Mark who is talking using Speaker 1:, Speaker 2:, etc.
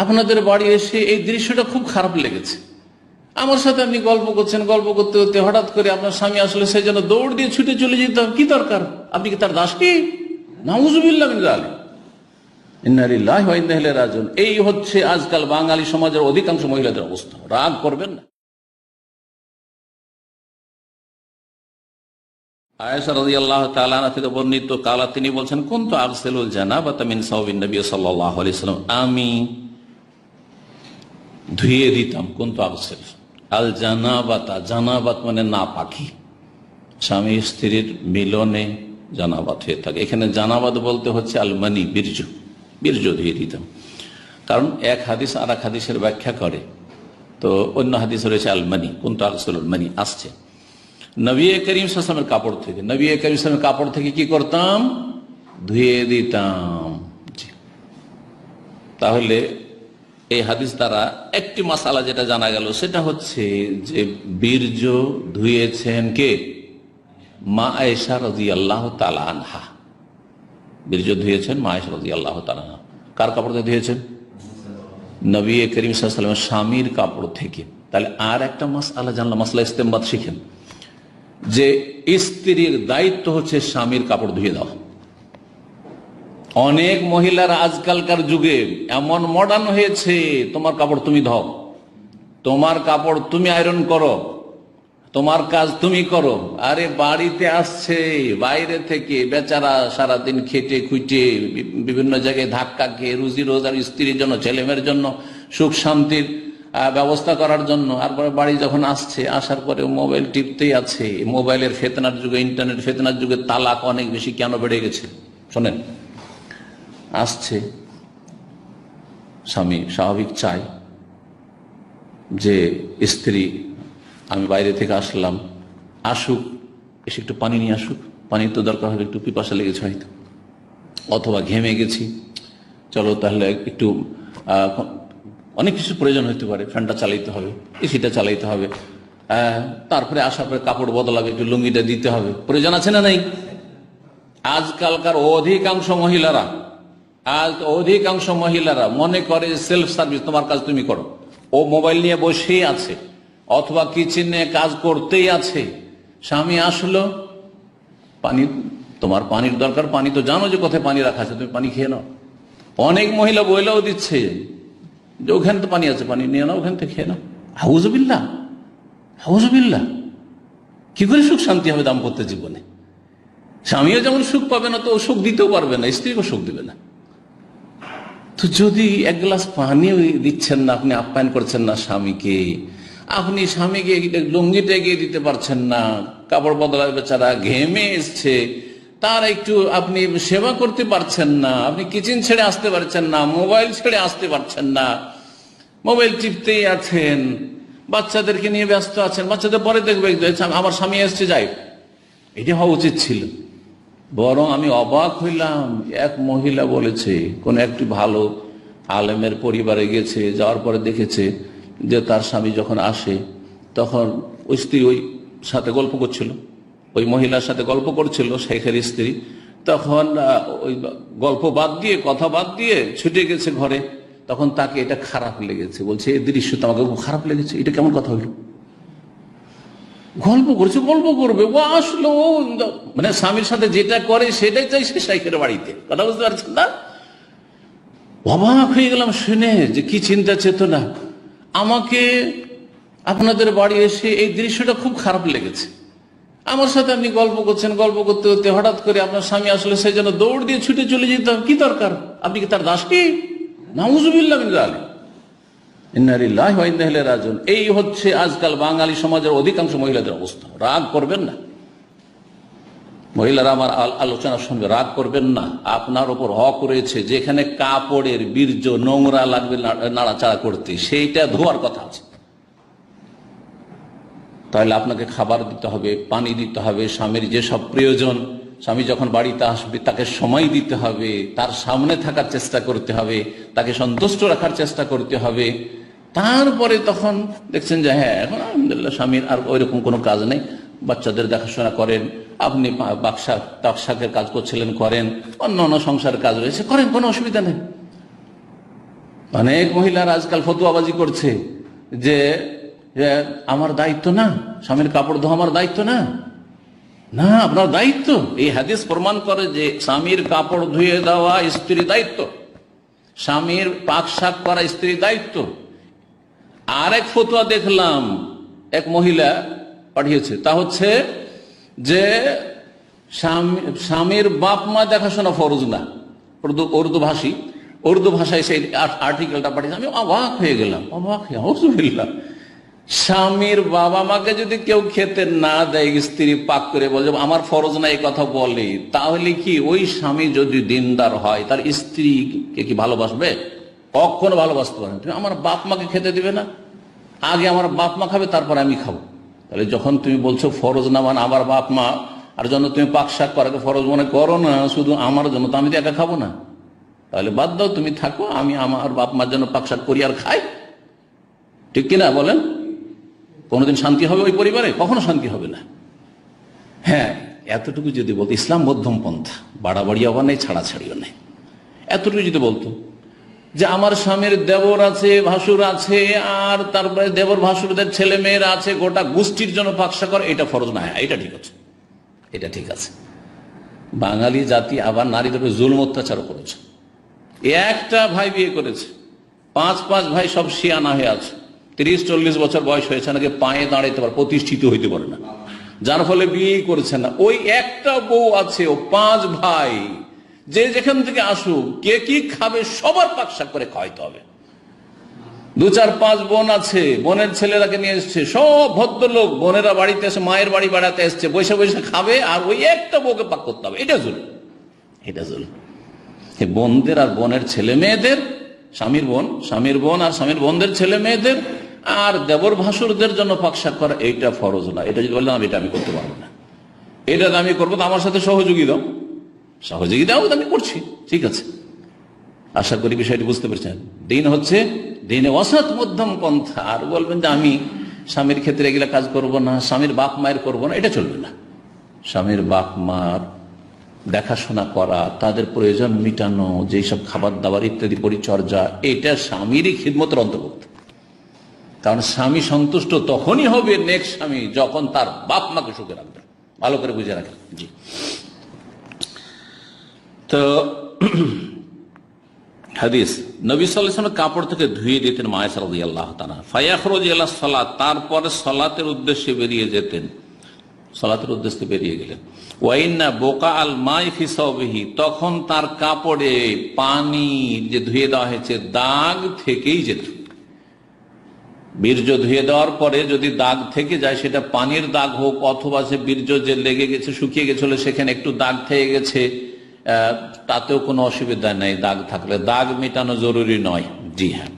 Speaker 1: আপনাদের বাড়ি এসে এই দৃশ্যটা খুব খারাপ লেগেছে। আমার সাথে আপনি গল্প করছেন, গল্প করতে করতে হঠাৎ করে আপনার স্বামী আসলে সেই জন্য দৌড় দিয়ে ছুটে চলে যেতাম, কি দরকার? আপনি কি তার দাস? কি নাউজুবিল্লাহ মিন যালিক, ইন্না লিল্লাহি ওয়া ইন্না ইলাইহি রাজিউন। এই হচ্ছে আজকাল বাঙালি সমাজের অধিকাংশ মহিলাদের অবস্থা। রাগ করবেন না। আয়েশা রাদিয়াল্লাহু তাআলা আনহা থেকে বর্ণিত, কালা, তিনি বলছেন, কুনতু আগসিলুল জানাবাতা মিন সাওবিন নবী সাল্লাল্লাহু আলাইহি ওয়াসাল্লাম, আমি ধুয়ে দিতাম। কুনতু আগসিল আল জানাবাতা, জানাবাত মানে নাপাকি, স্বামী স্ত্রীর মিলনে জানাবাত হয়ে থাকে। এখানে জানাবাত বলতে হচ্ছে আল মানি, বীর্য, বীর্য ধুয়ে দিতাম। কারণ এক হাদিস আর এক হাদিসের ব্যাখ্যা করে, তো অন্য হাদিস রয়েছে আল মানি, কুনতু আগসিলুল মানি আসছে নবী করিম সাল্লাল্লাহু আলাইহি ওয়াসাল্লামের কাপড় থেকে। নবী করিম সাল্লাল্লাহু আলাইহি ওয়াসাল্লামের কাপড় থেকে কি করতাম? ধুয়ে দিতাম। তাহলে এই হাদিস দ্বারা একটি মাসালা যেটা জানা গেল সেটা হচ্ছে যে বীর্য ধুয়েছেন কে? মা আয়েশা রাদিয়াল্লাহু তাআলা আনহা। বীর্য ধুয়েছেন মা আয়েশা রাদিয়াল্লাহু তাআলা আনহা। কার কাপড় থেকে ধুয়েছেন? নবী করিম সাল্লাল্লাহু আলাইহি ওয়াসাল্লামের স্বামীর কাপড় থেকে। তাহলে আর একটা মাসআলা জানলাম, মাসলা ইস্তেমবাত শিখেন, যে স্ত্রীর দায়িত্ব হচ্ছে স্বামীর কাপড় ধুয়ে দাও। অনেক মহিলারা আজকালকার যুগে এমন মডার্ন হয়েছে, তোমার কাপড় তুমি ধোও, তোমার কাপড় তুমি আয়রন করো, তোমার কাজ তুমি করো। আরে বাড়িতে আসছে বাইরে থেকে, বেচারা সারাদিন খেটে খুঁটে বিভিন্ন জায়গায় ধাক্কা খেয়ে রুজি রোজার, স্ত্রীর জন্য, ছেলেমেয়ের জন্য, সুখ শান্তির ব্যবস্থা করার জন্য। তারপরে বাড়ি যখন আসছে, আসার পরে মোবাইল টিপতেই আছে। মোবাইলের ফেতনার যুগে, ইন্টারনেট ফেতনার যুগে তালাক অনেক বেশি কেন বেড়ে গেছে শোনেন। আসছে স্বামী স্বাভাবিক চাই যে স্ত্রী, আমি বাইরে থেকে আসলাম, আসুক, এসে একটু পানি নিয়ে আসুক, পানির তো দরকার হবে, একটু পিপাসা লেগেছে হয়তো, অথবা ঘেমে গেছি, চলো তাহলে একটু অনেক কিছু প্রয়োজন হতে পারে, ফ্যানটা চালাইতে হবে, এসিটা চালাইতে হবে, তারপরে আসার পরে কাপড় বদলাবে, একটু লুঙ্গিটা দিতে হবে, প্রয়োজন আছে না নাই? আজকালকার অধিকাংশ মহিলারা মনে করে সেলফ সার্ভিস, তোমার কাজ তুমি করো। ও মোবাইল নিয়ে বসেই আছে অথবা কিচেনে কাজ করতেই আছে। স্বামী আসলো, পানি, তোমার পানির দরকার, পানি তো জানো যে কোথায় পানি রাখা আছে, তুমি পানি খেয়ে নাও। অনেক মহিলা বইলেও দিচ্ছে যে ওখানে তো পানি আছে, পানি নিয়ে নাও, ওখান থেকে খেয়ে নাও। হাউজুবিল্লাহ, হাউজুবিল্লাহ। কি করে সুখ শান্তি হবে দাম্পত্য জীবনে? স্বামীও যেমন সুখ পাবে না, তো ও সুখ দিতেও পারবে না, স্ত্রীকেও সুখ দিবে না। তো যদি এক গ্লাস পানিও দিচ্ছেন না, আপনি আপ্যায়ন করছেন না স্বামীকে, আপনি স্বামীকে লুঙ্গিটা এগিয়ে দিতে পারছেন না, কাপড় বদলার বেচারা ঘেমে এসছে, তার একটু আপনি সেবা করতে পারছেন না, আপনি কিচেন ছেড়ে আসতে পারছেন না, মোবাইল ছেড়ে আসতে পারছেন না, মোবাইল টিপতেই আছেন, বাচ্চাদেরকে নিয়ে ব্যস্ত আছেন, বাচ্চাদের পরে দেখবে আমার স্বামী এসছে, যাই, এটা হওয়া উচিত ছিল। বরং আমি অবাক হইলাম, এক মহিলা বলেছে কোন একটি ভালো আলেমের পরিবারে গেছে, যাওয়ার পরে দেখেছে যে তার স্বামী যখন আসে তখন ওই স্ত্রী ওই সাথে গল্প করছিল, ওই মহিলার সাথে গল্প করছিল, শেখের স্ত্রী, তখন ওই গল্প বাদ দিয়ে, কথা বাদ দিয়ে ছুটে গেছে ঘরে। তখন তাকে এটা খারাপ লেগেছে, বলছে এই দৃশ্য তো আমাকে খুব খারাপ লেগেছে, এটা কেমন কথা হইল? গল্প করছে, গল্প করবে, ও আসলো, মানে স্বামীর সাথে যেটা করে সেটাই চাই সে শাইখের বাড়িতে। কথা বুঝতে পারছেন না? অবাক হয়ে গেলাম শুনে যে কি চিন্তা চেতনা। আমাকে আপনাদের বাড়ি এসে এই দৃশ্যটা খুব খারাপ লেগেছে। আমার সাথে আপনি গল্প করছেন, গল্প করতে করতে হঠাৎ করে আপনার স্বামী আসলে সেই জন্য দৌড় দিয়ে ছুটে চলে যেতাম, কি দরকার? আপনি কি তার দাস? কি নাউজুবিল্লাহ মিন যালিক, ইন্না লিল্লাহি ওয়া ইন্না ইলাইহি রাজিউন। এই হচ্ছে আজকাল বাঙালি সমাজের অধিকাংশ মহিলাদের অবস্থা। রাগ করবেন না মহিলারা, আমার আলোচনা শুনবে, রাগ করবেন না। আপনার ওপর হক রয়েছে, যেখানে কাপড়ের বীর্য নোংরা লাগবে নাড়াচাড়া করতে, সেইটা ধোয়ার কথা আছে। তাহলে আপনাকে খাবার দিতে হবে, পানি দিতে হবে, স্বামীর যেসব প্রয়োজন, স্বামী যখন বাড়িতে আসবে তাকে সময় দিতে হবে, তার সামনে থাকার চেষ্টা করতে হবে, তাকে সন্তুষ্ট রাখার চেষ্টা করতে হবে। তারপরে তখন দেখছেন যে হ্যাঁ, এখন আলহামদুলিল্লাহ স্বামীর আর ওইরকম কোনো কাজ নেই, বাচ্চাদের দেখাশোনা করেন, আপনি তাকশাকের কাজ করছিলেন করেন, অন্য অন্য সংসারের কাজ রয়েছে করেন, কোনো অসুবিধা নেই। অনেক মহিলারা আজকাল ফতুয়াবাজি করছে যে আমার দায়িত্ব না, স্বামীর কাপড় ধোয়া আমার দায়িত্ব না। না, আপনার দায়িত্ব। এই হাদিস প্রমাণ করে যে স্বামীর কাপড় ধুয়ে দেওয়া স্ত্রীর দায়িত্ব, স্বামীর পাক শাক করা স্ত্রীর দায়িত্ব। আর এক ফতুয়া দেখলাম এক মহিলা পাঠিয়েছে, তা হচ্ছে যে স্বামীর বাপ মা দেখাশোনা ফরজ না। উর্দু ভাষায় সেই আর্টিকেলটা পাঠিয়েছে। আমি অবাক হয়ে গেলাম, স্বামীর বাবা মাকে যদি কেউ খেতে না দেয়, স্ত্রী পাক করে বলে আমার ফরজ না এই কথা বলে, তাহলে কি ওই স্বামী যদি দিনদার হয় তার স্ত্রীকে কি ভালোবাসবে? কখনো ভালোবাসতে পারে না। তুমি আমার বাপ মাকে খেতে দিবে না? আগে আমার বাপ মা খাবে, তারপর আমি খাবো। তাহলে যখন তুমি বলছো ফরজ না মানে আমার বাপ মা আর জন্য তুমি পাক শাক করাকে ফরজ মনে করো না শুধু আমার জন্য, তো আমি তো একা খাবো না। তাহলে বাদ দাও, তুমি থাকো, আমি আমার বাপ মার জন্য পাক শাক করি আর খাই। ঠিক কিনা বলেন? কোনোদিন শান্তি হবে ওই পরিবারে? কখনো শান্তি হবে না। হ্যাঁ, এতটুকু যদি বলতো, ইসলাম মধ্যম পন্থা, বাড়াবাড়িও নেই, ছাড়াছাড়িও নেই। এতটুকু যদি বলতো যে আমার স্বামীর দেবর আছে, ভাসুর আছে, আর তারপরে দেবর ভাসুরদের ছেলে মেয়েরা আছে, গোটা গোষ্ঠীর জন্য পাকশা করে, এটা ফরজ না। হ্যাঁ, এটা ঠিক আছে, এটা ঠিক আছে। বাঙালি জাতি আবার নারীদের জুলম অত্যাচার করেছে। একটা ভাই বিয়ে করেছে, পাঁচ ভাই সব শিয়ানা হয়ে আছে, 30-40 বছর বয়স হয়েছে, নাকি পায়ে দাঁড়াইতে পারে, প্রতিষ্ঠিত হইতে পারে না, যার ফলে বিয়ে করছে না। ওই একটা বউ আছে, ও 5 ভাই, যে যেখান থেকে আসুক, কে কি খাবে সবার পাকশাক করে খাওয়াইতে হবে। 2-4-5 বোন আছে, বোনের ছেলেরাকে নিয়ে এসছে, সব ভদ্রলোক, বোনেরা বাড়িতে এসে মায়ের বাড়ি বেড়াতে এসছে, বসে বসে খাবে, আর ওই একটা বউকে পাক করতে হবে। এটা জুলুম, এটা জুলুম। বোনদের আর বোনের ছেলে মেয়েদের, স্বামীর বোন আর স্বামীর বোনদের ছেলে মেয়েদের আর দেবর ভাসুরদের জন্য পাকশাক করা, এইটা ফরজ না। এটা যদি বললাম এটা আমি করতে পারবো না, এটা আমি করবো, তো আমার সাথে সহযোগী দাও, আমি করছি, ঠিক আছে। আশা করি বিষয়টি বুঝতে পেরেছেন। দিন হচ্ছে দিনে অসৎ মধ্যম পন্থা। আর বলবেন যে আমি স্বামীর ক্ষেত্রে এগুলা কাজ করব না, স্বামীর বাপ মায়ের করবো না, এটা চলবে না। স্বামীর বাপ মার দেখাশোনা করা, তাদের প্রয়োজন মিটানো, যেসব খাবার দাবার ইত্যাদি পরিচর্যা, এটা স্বামীরই খিদমতের অন্তর্ভুক্ত। কারণ স্বামী সন্তুষ্ট তখনই হবে নেক্সট স্বামী, যখন তার বাপ মাকে সুখে রাখবে। ভালো করে বুঝে রাখেন। জি, তো হাদিস, নবী সাল্লাল্লাহু আলাইহি ওয়াসাল্লাম কাপড় থেকে ধুয়ে দিতেন মায়েশা রাদিয়াল্লাহু তাআলা, ফায়াখরুজ ইলা সালাত, তারপরে সালাতের উদ্দেশ্যে বেরিয়ে যেতেন। সালাতের উদ্দেশ্যে বেরিয়ে গেলেন। ওয়াইন্না বোকা আল মাই ফি সাওবিহি, তখন তার কাপড়ে পানি যে ধুয়ে দেওয়া হয়েছে দাগ থেকেই যেত। বীর্য ধুয়ে দেওয়ার পরে যদি দাগ থেকে যায়, সেটা পানির দাগ হোক অথবা সে বীর্য যে লেগে গেছে, শুকিয়ে গেছিল, সেখানে একটু দাগ থেকে গেছে, তাতেও কোনো অসুবিধা নেই। দাগ থাকলে দাগ মেটানো জরুরি নয়। জি হ্যাঁ।